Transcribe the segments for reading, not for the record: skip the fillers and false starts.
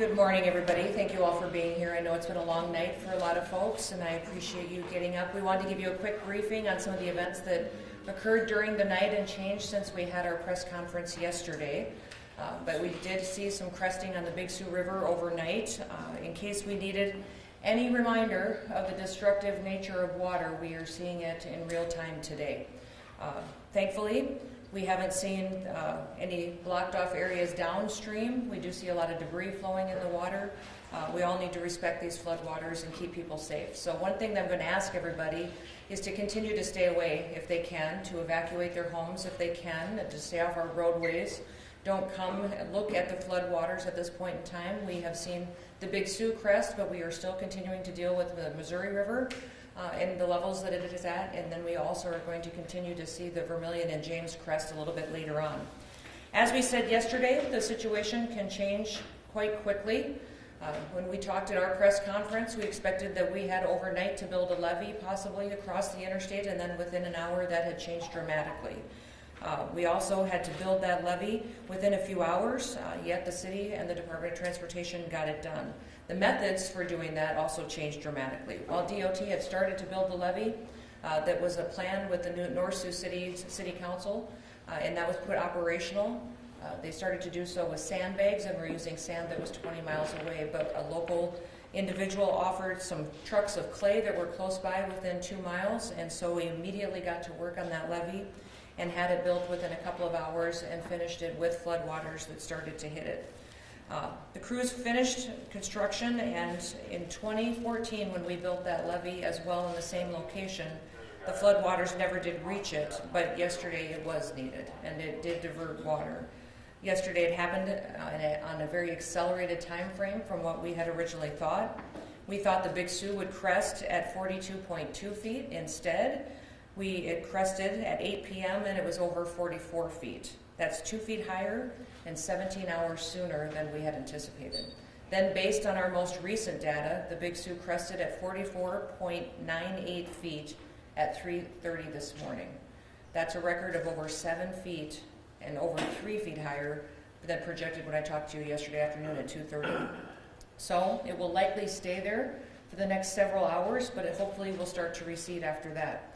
Good morning, everybody. Thank you all for being here. I know it's been a long night for a lot of folks, and I appreciate you getting up. We wanted to give you a quick briefing on some of the events that occurred during the night and changed since we had our press conference yesterday. But we did see some cresting on the Big Sioux River overnight. In case we needed any reminder of the destructive nature of water, we are seeing it in real time today. Thankfully, we haven't seen any blocked off areas downstream. We do see a lot of debris flowing in the water. We all need to respect these floodwaters and keep people safe. So one thing that I'm going to ask everybody is to continue to stay away if they can, to evacuate their homes if they can, and to stay off our roadways. Don't come and look at the floodwaters at this point in time. We have seen the Big Sioux crest, but we are still continuing to deal with the Missouri River and the levels that it is at, and then we also are going to continue to see the Vermilion and James crest a little bit later on. As we said yesterday, the situation can change quite quickly. When we talked at our press conference, we expected that we had overnight to build a levee possibly across the interstate, and then within an hour that had changed dramatically. We also had to build that levee within a few hours, yet the city and the Department of Transportation got it done. The methods for doing that also changed dramatically. While DOT had started to build the levee, that was a plan with the North Sioux City Council, and that was put operational. They started to do so with sandbags, and we're using sand that was 20 miles away, but a local individual offered some trucks of clay that were close by within 2 miles, and so we immediately got to work on that levee and had it built within a couple of hours and finished it with floodwaters that started to hit it. The crews finished construction, and in 2014, when we built that levee as well in the same location, the floodwaters never did reach it, but yesterday it was needed, and it did divert water. Yesterday it happened on a very accelerated time frame from what we had originally thought. We thought the Big Sioux would crest at 42.2 feet. Instead, it crested at 8 p.m. and it was over 44 feet. That's 2 feet higher and 17 hours sooner than we had anticipated. Then, based on our most recent data, the Big Sioux crested at 44.98 feet at 3:30 this morning. That's a record of over 7 feet and over 3 feet higher than projected when I talked to you yesterday afternoon at 2:30. So it will likely stay there for the next several hours, but it hopefully will start to recede after that.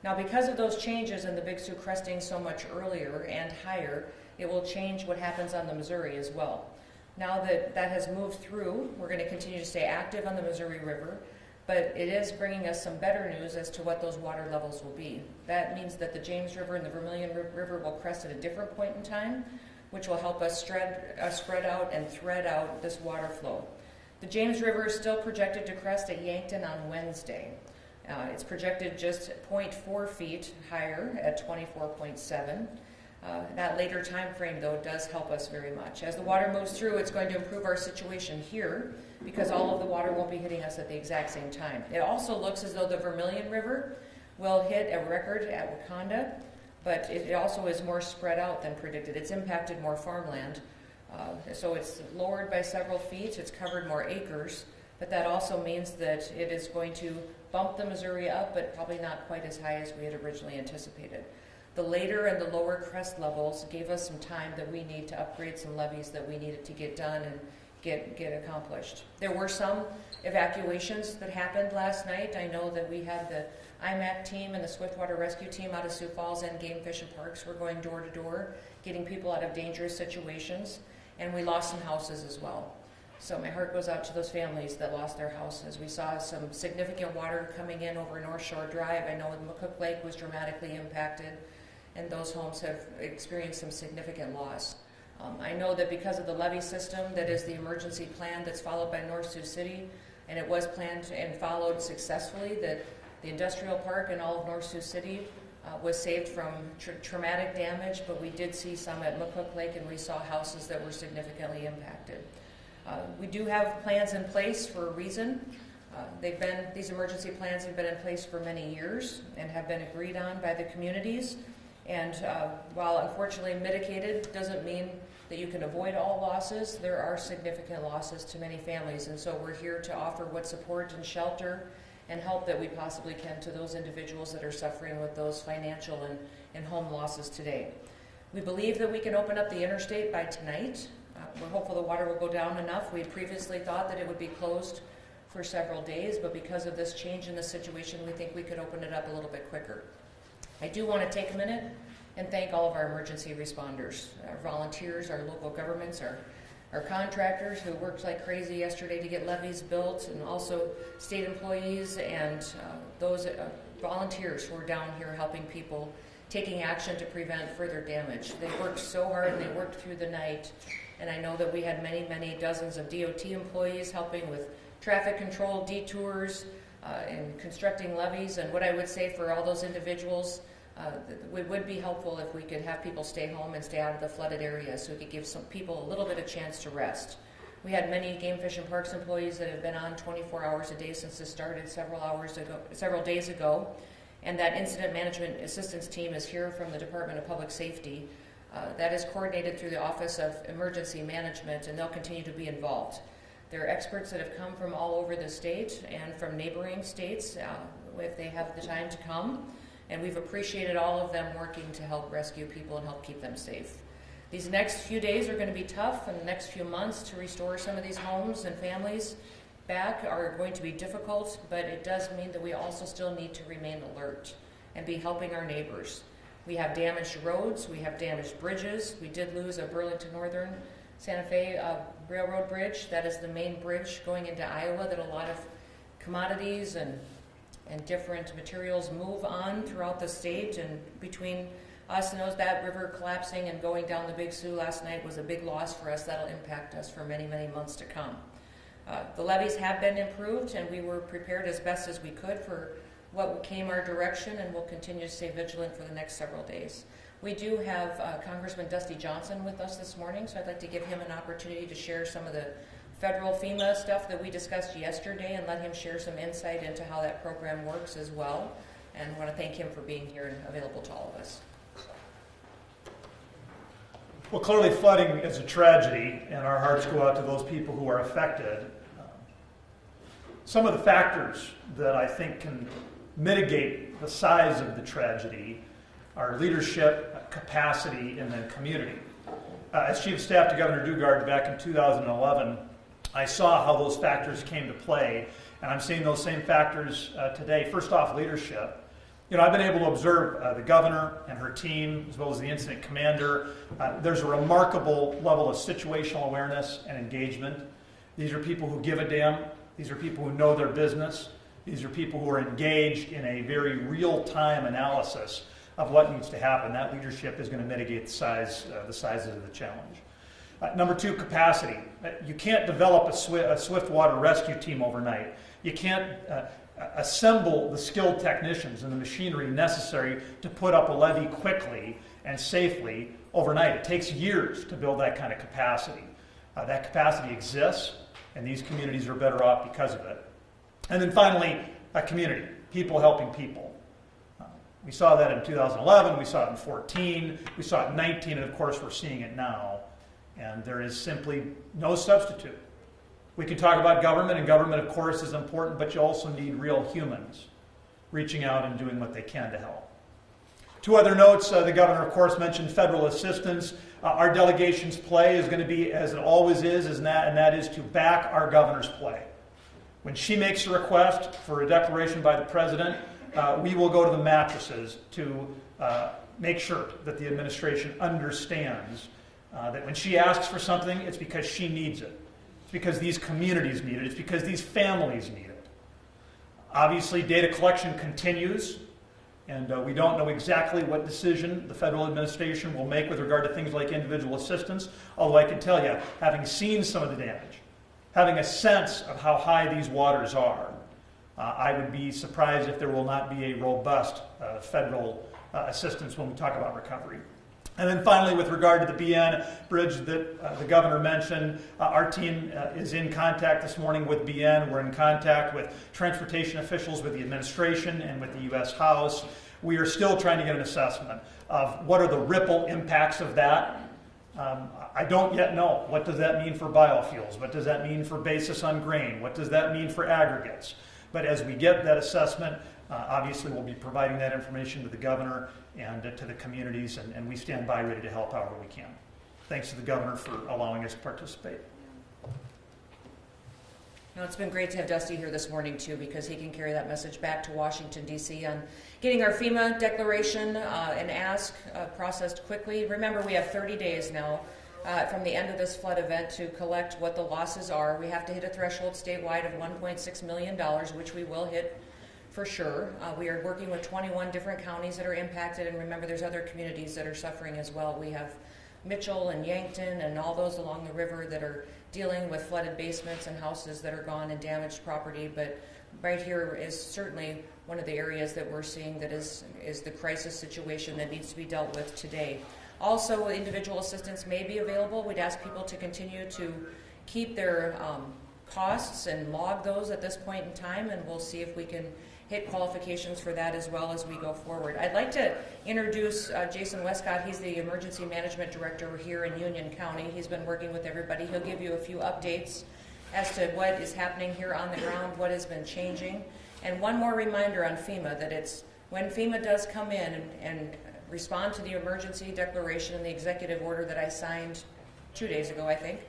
Now, because of those changes in the Big Sioux cresting so much earlier and higher, it will change what happens on the Missouri as well. Now that that has moved through, we're going to continue to stay active on the Missouri River, but it is bringing us some better news as to what those water levels will be. That means that the James River and the Vermilion River will crest at a different point in time, which will help us spread out and thread out this water flow. The James River is still projected to crest at Yankton on Wednesday. It's projected just 0.4 feet higher at 24.7. That later time frame, though, does help us very much. As the water moves through, it's going to improve our situation here because all of the water won't be hitting us at the exact same time. It also looks as though the Vermilion River will hit a record at Wakanda, but it also is more spread out than predicted. It's impacted more farmland, so it's lowered by several feet. It's covered more acres, but that also means that it is going to bump the Missouri up, but probably not quite as high as we had originally anticipated. The later and the lower crest levels gave us some time that we need to upgrade some levees that we needed to get done and get accomplished. There were some evacuations that happened last night. I know that we had the IMAC team and the Swiftwater Rescue Team out of Sioux Falls and Game Fish and Parks were going door to door, getting people out of dangerous situations, and we lost some houses as well. So my heart goes out to those families that lost their houses. We saw some significant water coming in over North Shore Drive. I know the McCook Lake was dramatically impacted, and those homes have experienced some significant loss. I know that because of the levee system, that is the emergency plan that's followed by North Sioux City, and it was planned and followed successfully, that the industrial park and all of North Sioux City was saved from traumatic damage, but we did see some at McCook Lake, and we saw houses that were significantly impacted. We do have plans in place for a reason. These emergency plans have been in place for many years and have been agreed on by the communities. And while unfortunately mitigated doesn't mean that you can avoid all losses, there are significant losses to many families. And so we're here to offer what support and shelter and help that we possibly can to those individuals that are suffering with those financial and home losses today. We believe that we can open up the interstate by tonight. We're hopeful the water will go down enough. We had previously thought that it would be closed for several days, but because of this change in the situation, we think we could open it up a little bit quicker. I do want to take a minute and thank all of our emergency responders, our volunteers, our local governments, our contractors who worked like crazy yesterday to get levees built, and also state employees and those volunteers who are down here helping people, taking action to prevent further damage. They worked so hard and they worked through the night, and I know that we had many dozens of DOT employees helping with traffic control, detours, and constructing levees. And what I would say for all those individuals, it would be helpful if we could have people stay home and stay out of the flooded areas so we could give some people a little bit of chance to rest. We had many Game Fish and Parks employees that have been on 24 hours a day since this started several days ago, and that incident management assistance team is here from the Department of Public Safety. That is coordinated through the Office of Emergency Management, and they'll continue to be involved. There are experts that have come from all over the state and from neighboring states if they have the time to come, and we've appreciated all of them working to help rescue people and help keep them safe. These next few days are going to be tough, and the next few months to restore some of these homes and families back are going to be difficult, but it does mean that we also still need to remain alert and be helping our neighbors. We have damaged roads, we have damaged bridges. We did lose a Burlington Northern Santa Fe Railroad Bridge. That is the main bridge going into Iowa that a lot of commodities and different materials move on throughout the state, and between us and that river collapsing and going down the Big Sioux last night was a big loss for us. That'll impact us for many months to come. The levees have been improved, and we were prepared as best as we could for what came our direction, and we'll continue to stay vigilant for the next several days. We do have Congressman Dusty Johnson with us this morning, so I'd like to give him an opportunity to share some of the federal FEMA stuff that we discussed yesterday and let him share some insight into how that program works as well. And I want to thank him for being here and available to all of us. Well, clearly flooding is a tragedy, and our hearts go out to those people who are affected. Some of the factors that I think can mitigate the size of the tragedy are leadership, capacity, and then community. As Chief of Staff to Governor Dugard back in 2011, I saw how those factors came to play, and I'm seeing those same factors today. First off, leadership. You know, I've been able to observe the governor and her team, as well as the incident commander. There's a remarkable level of situational awareness and engagement. These are people who give a damn. These are people who know their business. These are people who are engaged in a very real-time analysis of what needs to happen. That leadership is going to mitigate the sizes of the challenge. Number two, capacity. You can't develop a swift water rescue team overnight. You can't assemble the skilled technicians and the machinery necessary to put up a levee quickly and safely overnight. It takes years to build that kind of capacity. That capacity exists, and these communities are better off because of it. And then finally, a community, people helping people. We saw that in 2011, we saw it in 2014, we saw it in 2019, and of course we're seeing it now. And there is simply no substitute. We can talk about government, and government, of course, is important, but you also need real humans reaching out and doing what they can to help. Two other notes. The governor, of course, mentioned federal assistance. Our delegation's play is going to be, as it always is, and that is to back our governor's play. When she makes a request for a declaration by the president, we will go to the mattresses to make sure that the administration understands that when she asks for something, it's because she needs it. It's because these communities need it. It's because these families need it. Obviously, data collection continues, and we don't know exactly what decision the federal administration will make with regard to things like individual assistance, although I can tell you, having seen some of the damage, having a sense of how high these waters are, I would be surprised if there will not be a robust federal assistance when we talk about recovery. And then finally, with regard to the BN bridge that the governor mentioned, our team is in contact this morning with BN. We're in contact with transportation officials, with the administration, and with the U.S. House. We are still trying to get an assessment of what are the ripple impacts of that. I don't yet know. What does that mean for biofuels? What does that mean for basis on grain? What does that mean for aggregates? But as we get that assessment, obviously we'll be providing that information to the governor and to the communities, and we stand by ready to help however we can. thanks to the governor for allowing us to participate. No, it's been great to have Dusty here this morning too, because he can carry that message back to Washington, D.C. on getting our FEMA declaration and ask processed quickly. Remember, we have 30 days now from the end of this flood event to collect what the losses are. We have to hit a threshold statewide of $1.6 million, which we will hit for sure. We are working with 21 different counties that are impacted, and remember, there's other communities that are suffering as well. We have Mitchell and Yankton and all those along the river that are dealing with flooded basements and houses that are gone and damaged property, but right here is certainly one of the areas that we're seeing that is the crisis situation that needs to be dealt with today. Also, individual assistance may be available. We'd ask people to continue to keep their costs and log those at this point in time, and we'll see if we can hit qualifications for that as well as we go forward. I'd like to introduce Jason Westcott. He's the Emergency Management Director here in Union County. He's been working with everybody. He'll give you a few updates as to what is happening here on the ground, what has been changing. And one more reminder on FEMA, that it's when FEMA does come in and respond to the emergency declaration and the executive order that I signed 2 days ago, I think,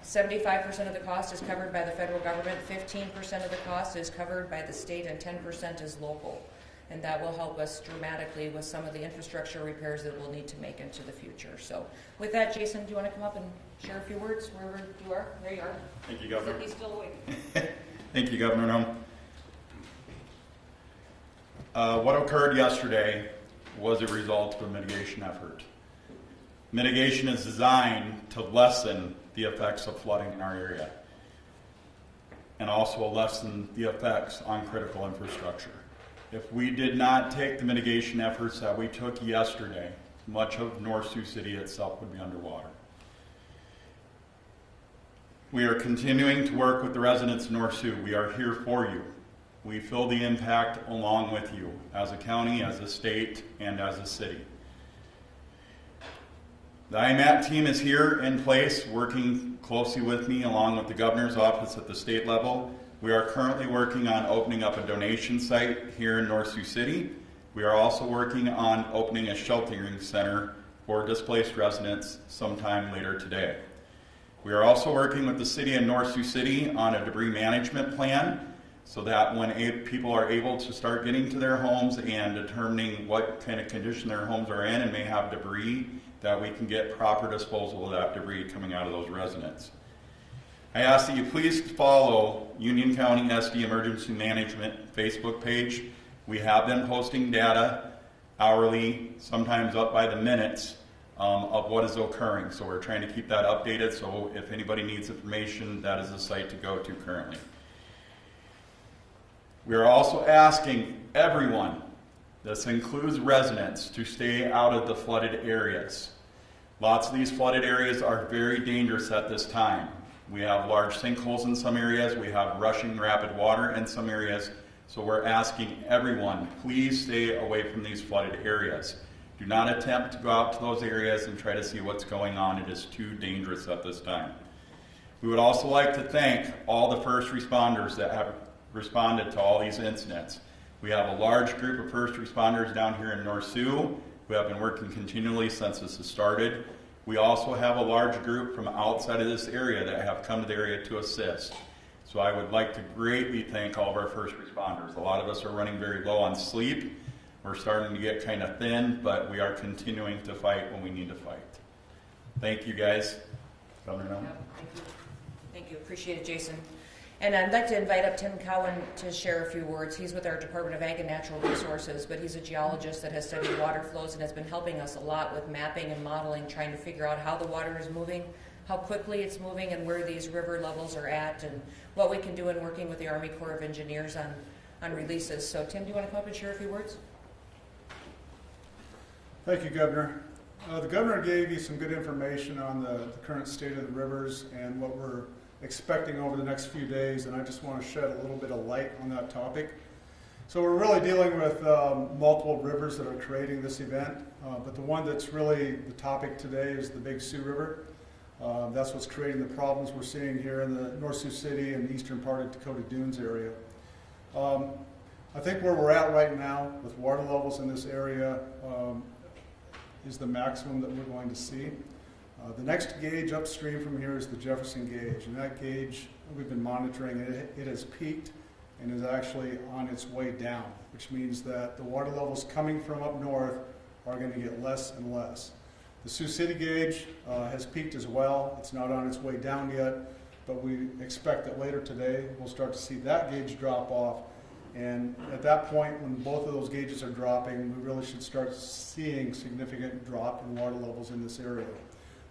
75% of the cost is covered by the federal government, 15% of the cost is covered by the state, and 10% is local. And that will help us dramatically with some of the infrastructure repairs that we'll need to make into the future. So with that, Jason, do you want to come up and share a few words wherever you are? There you are. Thank you, Governor. He's still awake. Thank you, Governor Noem. What occurred yesterday was a result of a mitigation effort. Mitigation is designed to lessen the effects of flooding in our area and also lessen the effects on critical infrastructure. If we did not take the mitigation efforts that we took yesterday, much of North Sioux City itself would be underwater. We are continuing to work with the residents of North Sioux. We are here for you. We feel the impact along with you as a county, as a state, and as a city. The IMAT team is here in place, working closely with me along with the governor's office at the state level. We are currently working on opening up a donation site here in North Sioux City. We are also working on opening a sheltering center for displaced residents sometime later today. We are also working with the city of North Sioux City on a debris management plan so that when people are able to start getting to their homes and determining what kind of condition their homes are in and may have debris, that we can get proper disposal of that debris coming out of those residents. I ask that you please follow Union County SD Emergency Management Facebook page. We have been posting data hourly, sometimes up by the minutes, of what is occurring. So we're trying to keep that updated, so if anybody needs information, that is the site to go to currently. We are also asking everyone, this includes residents, to stay out of the flooded areas. Lots of these flooded areas are very dangerous at this time. We have large sinkholes in some areas, we have rushing rapid water in some areas, so we're asking everyone, please stay away from these flooded areas. Do not attempt to go out to those areas and try to see what's going on. It is too dangerous at this time. We would also like to thank all the first responders that have responded to all these incidents. We have a large group of first responders down here in North Sioux who have been working continually since this has started. We also have a large group from outside of this area that have come to the area to assist. So I would like to greatly thank all of our first responders. A lot of us are running very low on sleep. We're starting to get kind of thin, but we are continuing to fight when we need to fight. Thank you, guys. Governor Noem. Thank you. Thank you. Appreciate it, Jason. And I'd like to invite up Tim Cowan to share a few words. He's with our Department of Ag and Natural Resources, but he's a geologist that has studied water flows and has been helping us a lot with mapping and modeling, trying to figure out how the water is moving, how quickly it's moving, and where these river levels are at, and what we can do in working with the Army Corps of Engineers on releases. So Tim, do you want to come up and share a few words? Thank you, Governor. The Governor gave you some good information on the current state of the rivers and what we're expecting over the next few days, and I just want to shed a little bit of light on that topic. So we're really dealing with multiple rivers that are creating this event, but the one that's really the topic today is the Big Sioux River. That's what's creating the problems we're seeing here in the North Sioux City and eastern part of Dakota Dunes area. I think where we're at right now with water levels in this area is the maximum that we're going to see. The next gauge upstream from here is the Jefferson gauge, and that gauge, we've been monitoring, it has peaked and is actually on its way down, which means that the water levels coming from up north are going to get less and less. The Sioux City gauge has peaked as well. It's not on its way down yet, but we expect that later today we'll start to see that gauge drop off. And at that point, when both of those gauges are dropping, we really should start seeing significant drop in water levels in this area.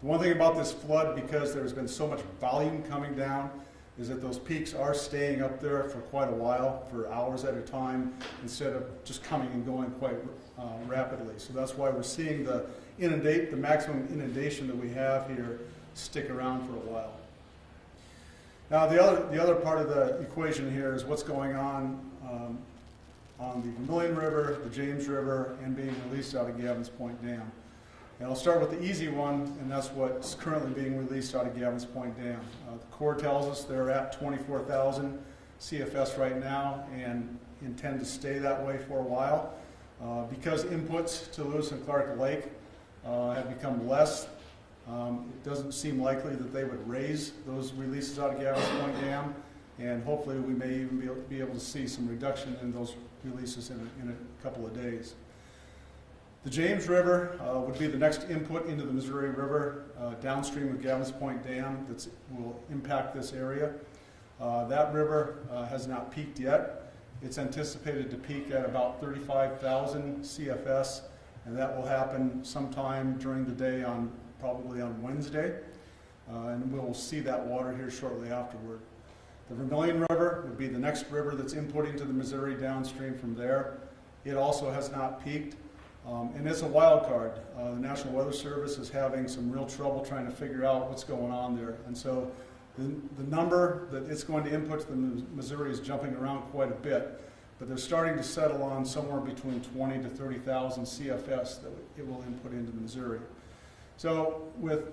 The one thing about this flood, because there's been so much volume coming down, is that those peaks are staying up there for quite a while, for hours at a time, instead of just coming and going quite rapidly. So that's why we're seeing the maximum inundation that we have here stick around for a while. Now the other part of the equation here is what's going on the Vermilion River, the James River, and being released out of Gavin's Point Dam. And I'll start with the easy one, and that's what's currently being released out of Gavin's Point Dam. The Corps tells us they're at 24,000 CFS right now and intend to stay that way for a while. Because inputs to Lewis and Clark Lake have become less, it doesn't seem likely that they would raise those releases out of Gavin's Point Dam, and hopefully we may even be able to see some reduction in those releases in a couple of days. The James River would be the next input into the Missouri River downstream of Gavin's Point Dam that will impact this area. That river has not peaked yet. It's anticipated to peak at about 35,000 CFS, and that will happen sometime during the day, probably on Wednesday, and we'll see that water here shortly afterward. The Vermilion River would be the next river that's inputting to the Missouri downstream from there. It also has not peaked. And it's a wild card. The National Weather Service is having some real trouble trying to figure out what's going on there. And so the number that it's going to input to the Missouri is jumping around quite a bit, but they're starting to settle on somewhere between 20 to 30,000 CFS that it will input into the Missouri. So with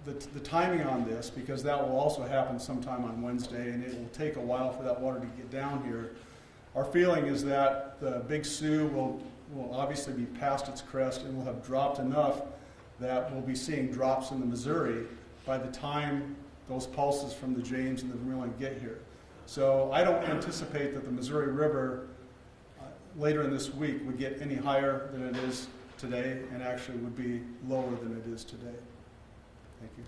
the timing on this, because that will also happen sometime on Wednesday, and it will take a while for that water to get down here, our feeling is that the Big Sioux will obviously be past its crest and will have dropped enough that we'll be seeing drops in the Missouri by the time those pulses from the James and the Vermilion get here. So I don't anticipate that the Missouri River later in this week would get any higher than it is today, and actually would be lower than it is today. Thank you.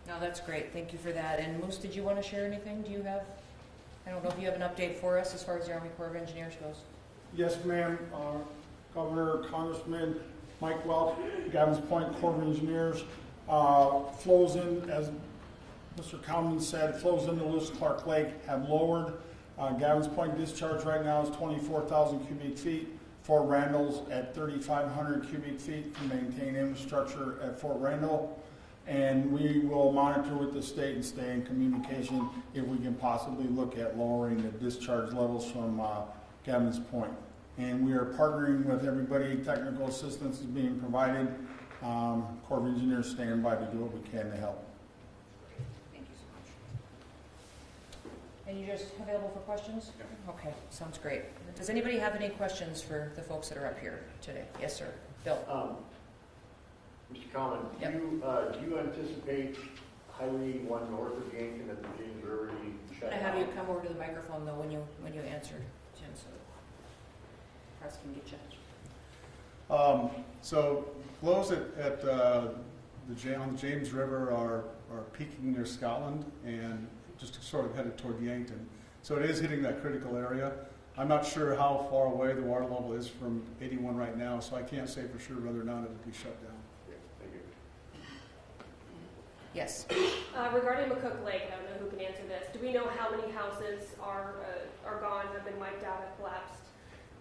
No, that's great. Thank you for that. And Moose, did you want to share anything? Do you have? I don't know if you have an update for us as far as the Army Corps of Engineers goes. Yes, ma'am. Governor, Congressman Mike Welch, Gavin's Point Corps of Engineers, flows in, as Mr. Cowman said, flows into Lewis Clark Lake have lowered. Gavin's Point discharge right now is 24,000 cubic feet. Fort Randall's at 3,500 cubic feet to maintain infrastructure at Fort Randall. And we will monitor with the state and stay in communication if we can possibly look at lowering the discharge levels from Gavin's Point. And we are partnering with everybody. Technical assistance is being provided. Corps of Engineers stand by to do what we can to help. Thank you so much. And you just available for questions? Okay, sounds great. Does anybody have any questions for the folks that are up here today? Yes, sir. Bill. Mr. Common, Yep. Do you anticipate Highway 81 north of Yankton at the James River being shut I'm down? going to have you come over to the microphone though when you answer, Jim, so the press can get you. So flows on the James River are peaking near Scotland and just sort of headed toward Yankton. So it is hitting that critical area. I'm not sure how far away the water level is from 81 right now, so I can't say for sure whether or not it will be shut down. Thank you. Yes. Regarding McCook Lake, I don't know who can answer this. Do we know how many houses are gone, have been wiped out, have collapsed?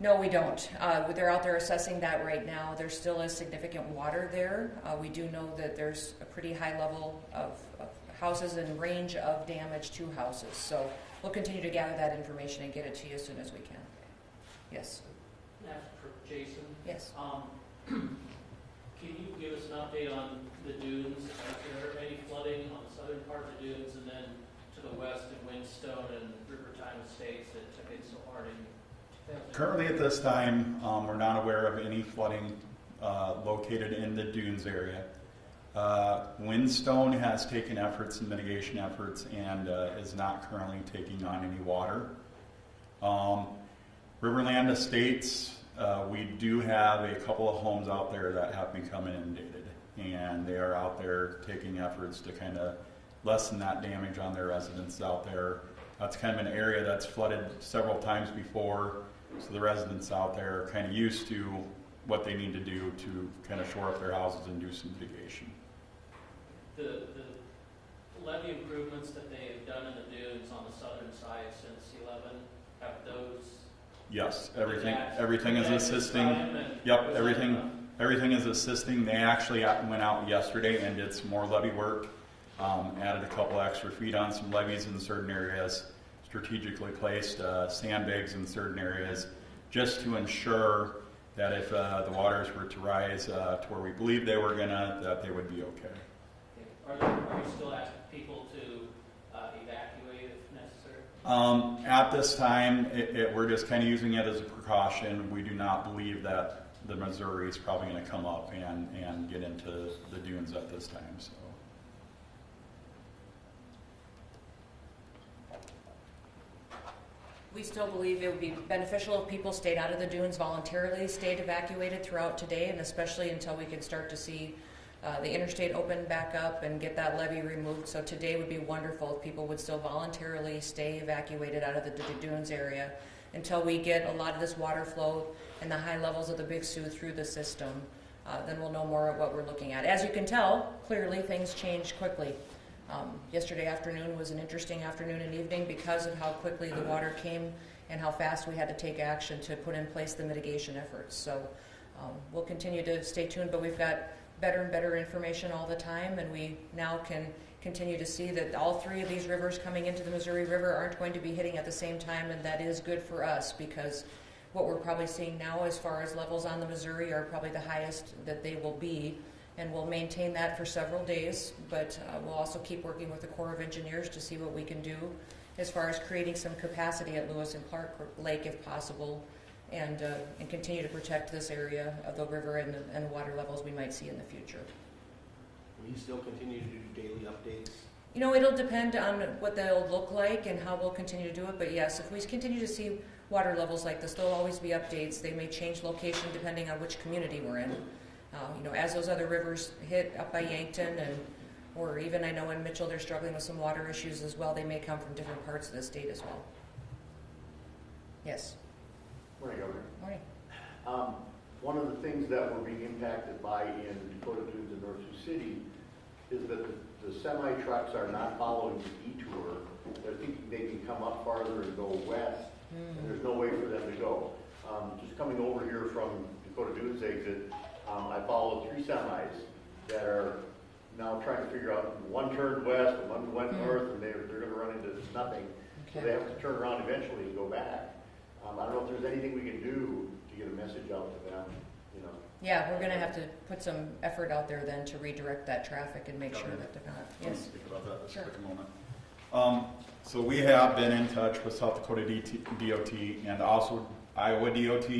No, we don't. They're out there assessing that right now. There still is significant water there. We do know that there's a pretty high level of houses and range of damage to houses. So we'll continue to gather that information and get it to you as soon as we can. Yes. That's for Jason. Yes. Can you give us an update on the dunes? Is there any flooding on the southern part of the dunes, and then to the west in Windstone and Rivertime Estates that took it so hard in 2000? Currently at this time, we're not aware of any flooding located in the dunes area. Windstone has taken efforts and mitigation efforts and is not currently taking on any water. Riverland Estates, we do have a couple of homes out there that have become inundated, and they are out there taking efforts to kind of lessen that damage on their residents out there. That's kind of an area that's flooded several times before, so the residents out there are kind of used to what they need to do to kind of shore up their houses and do some mitigation. The levee improvements that they have done in the dunes on the southern side since 11, have those? Yes, everything is assisting. Yep, everything is assisting. They actually went out yesterday and did some more levee work. Added a couple extra feet on some levees in certain areas, strategically placed sandbags in certain areas, just to ensure that if the waters were to rise to where we believe they were gonna, that they would be okay. Are you still asking people to evacuate if necessary? At this time, we're just kind of using it as a precaution. We do not believe that the Missouri is probably going to come up and get into the dunes at this time. So. We still believe it would be beneficial if people stayed out of the dunes voluntarily, stayed evacuated throughout today, and especially until we can start to see the interstate open back up and get that levee removed. So today would be wonderful if people would still voluntarily stay evacuated out of the dunes area until we get a lot of this water flow and the high levels of the Big Sioux through the system. Then we'll know more of what we're looking at. As you can tell, clearly things change quickly. Yesterday afternoon was an interesting afternoon and evening because of how quickly the water came and how fast we had to take action to put in place the mitigation efforts. So we'll continue to stay tuned, but we've got better and better information all the time, and we now can continue to see that all three of these rivers coming into the Missouri River aren't going to be hitting at the same time, and that is good for us because what we're probably seeing now as far as levels on the Missouri are probably the highest that they will be, and we'll maintain that for several days, but we'll also keep working with the Corps of Engineers to see what we can do as far as creating some capacity at Lewis and Clark Lake if possible, and continue to protect this area of the river and the water levels we might see in the future. Will you still continue to do daily updates? You know, it'll depend on what they'll look like and how we'll continue to do it, but yes, if we continue to see water levels like this, there'll always be updates. They may change location depending on which community we're in. You know, as those other rivers hit up by Yankton, or even I know in Mitchell they're struggling with some water issues as well. They may come from different parts of the state as well. Yes. Morning, Governor. Morning. One of the things that we're being impacted by in Dakota Dunes and North Sioux City is that the semi-trucks are not following the detour. They're thinking they can come up farther and go west, and there's no way for them to go. Just coming over here from Dakota Dunes exit, I followed 3 semis that are now trying to figure out, one turned west and one went north, and they're going to run into nothing. Okay. So they have to turn around eventually and go back. I don't know if there's anything we can do to get a message out to them, you know. Yeah, we're going to have to put some effort out there then to redirect that traffic and make sure that they're not. Yes. Speak about that just a quick moment. So we have been in touch with South Dakota DOT and also Iowa DOT.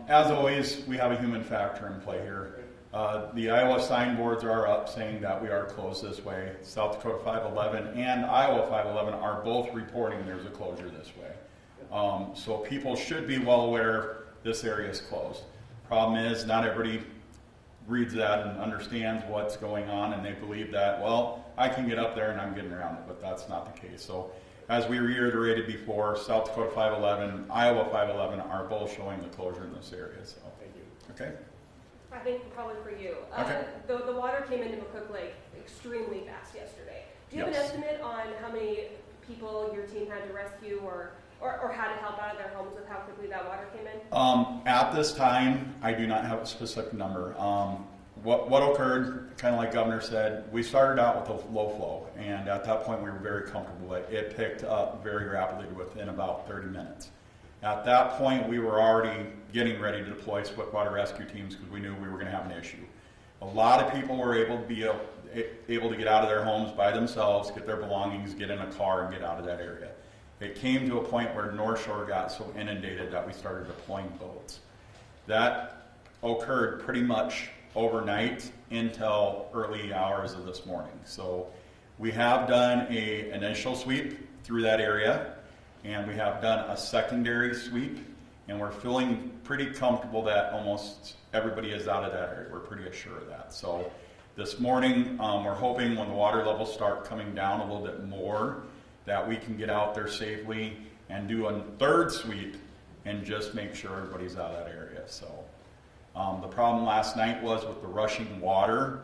As always, we have a human factor in play here. The Iowa signboards are up saying that we are closed this way. South Dakota 511 and Iowa 511 are both reporting there's a closure this way. So people should be well aware this area is closed. Problem is, not everybody reads that and understands what's going on, and they believe that, well, I can get up there and I'm getting around it, but that's not the case. So as we reiterated before, South Dakota 511, Iowa 511 are both showing the closure in this area. So, thank you. Okay. I think probably for you. Okay. The water came into McCook Lake extremely fast yesterday. Do you have an estimate on how many people your team had to rescue or how to help out of their homes with how quickly that water came in? At this time, I do not have a specific number. What occurred, kind of like Governor said, we started out with a low flow, and at that point we were very comfortable. It picked up very rapidly within about 30 minutes. At that point, we were already getting ready to deploy swiftwater rescue teams because we knew we were going to have an issue. A lot of people were able to get out of their homes by themselves, get their belongings, get in a car, and get out of that area. It came to a point where North Shore got so inundated that we started deploying boats. That occurred pretty much overnight until early hours of this morning. So we have done an initial sweep through that area, and we have done a secondary sweep, and we're feeling pretty comfortable that almost everybody is out of that area. We're pretty assured of that. So this morning, we're hoping when the water levels start coming down a little bit more, that we can get out there safely and do a third sweep and just make sure everybody's out of that area. So the problem last night was with the rushing water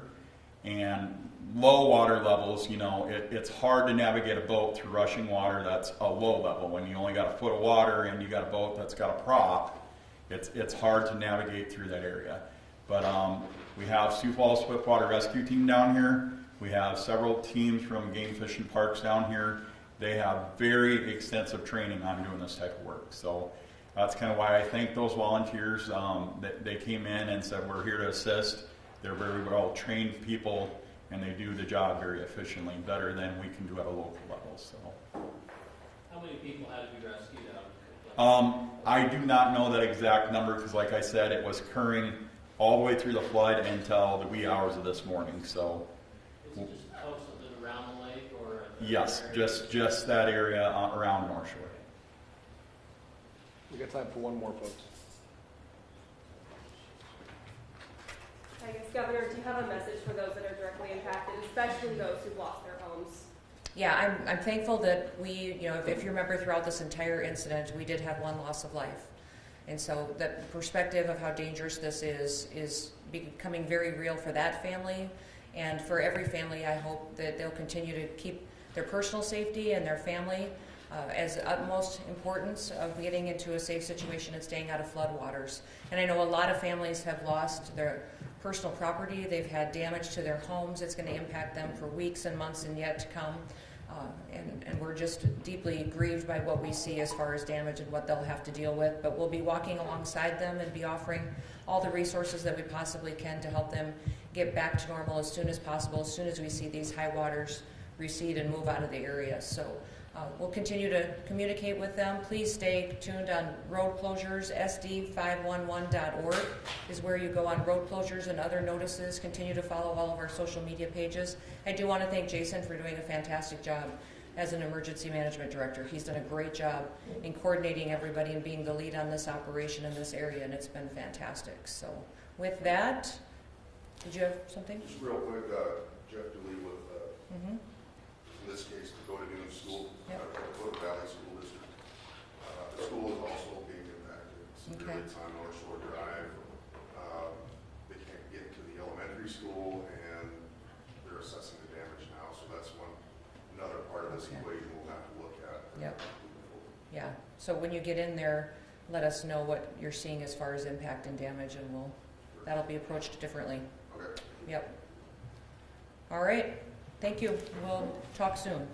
and low water levels. You know, it's hard to navigate a boat through rushing water that's a low level. When you only got a foot of water and you got a boat that's got a prop, it's hard to navigate through that area. But we have Sioux Falls Swiftwater Rescue Team down here. We have several teams from Game Fish and Parks down here. They have very extensive training on doing this type of work. So that's kind of why I thank those volunteers. They came in and said, we're here to assist. They're very well trained people, and they do the job very efficiently, better than we can do at a local level. So, how many people had to be rescued out? I do not know that exact number because, like I said, it was occurring all the way through the flood until the wee hours of this morning. So, is it just folks that live around the lake, or yes, just that area around North Shore. We got time for one more, folks. I guess, Governor, do you have a message for those that are directly impacted, especially those who've lost their homes? Yeah, I'm thankful that we, you know, if you remember throughout this entire incident, we did have one loss of life. And so the perspective of how dangerous this is becoming very real for that family. And for every family, I hope that they'll continue to keep their personal safety and their family as utmost importance of getting into a safe situation and staying out of floodwaters. And I know a lot of families have lost their personal property. They've had damage to their homes. It's going to impact them for weeks and months and yet to come. And we're just deeply grieved by what we see as far as damage and what they'll have to deal with. But we'll be walking alongside them and be offering all the resources that we possibly can to help them get back to normal as soon as possible, as soon as we see these high waters recede and move out of the area. So we'll continue to communicate with them. Please stay tuned on road closures. SD511.org is where you go on road closures and other notices. Continue to follow all of our social media pages. I do want to thank Jason for doing a fantastic job as an emergency management director. He's done a great job in coordinating everybody and being the lead on this operation in this area, and it's been fantastic. So with that, did you have something? Just real quick, Jeff Dooley with, in this case, Dakota Noem School, Dakota Valley School District. The school is also being impacted severely. It's on North Shore Drive. They can't get to the elementary school, and they're assessing the damage now. So that's another part of this equation we'll have to look at. Yep. Yeah. So when you get in there, let us know what you're seeing as far as impact and damage, and that'll be approached differently. Okay. Yep. All right. Thank you. We'll talk soon.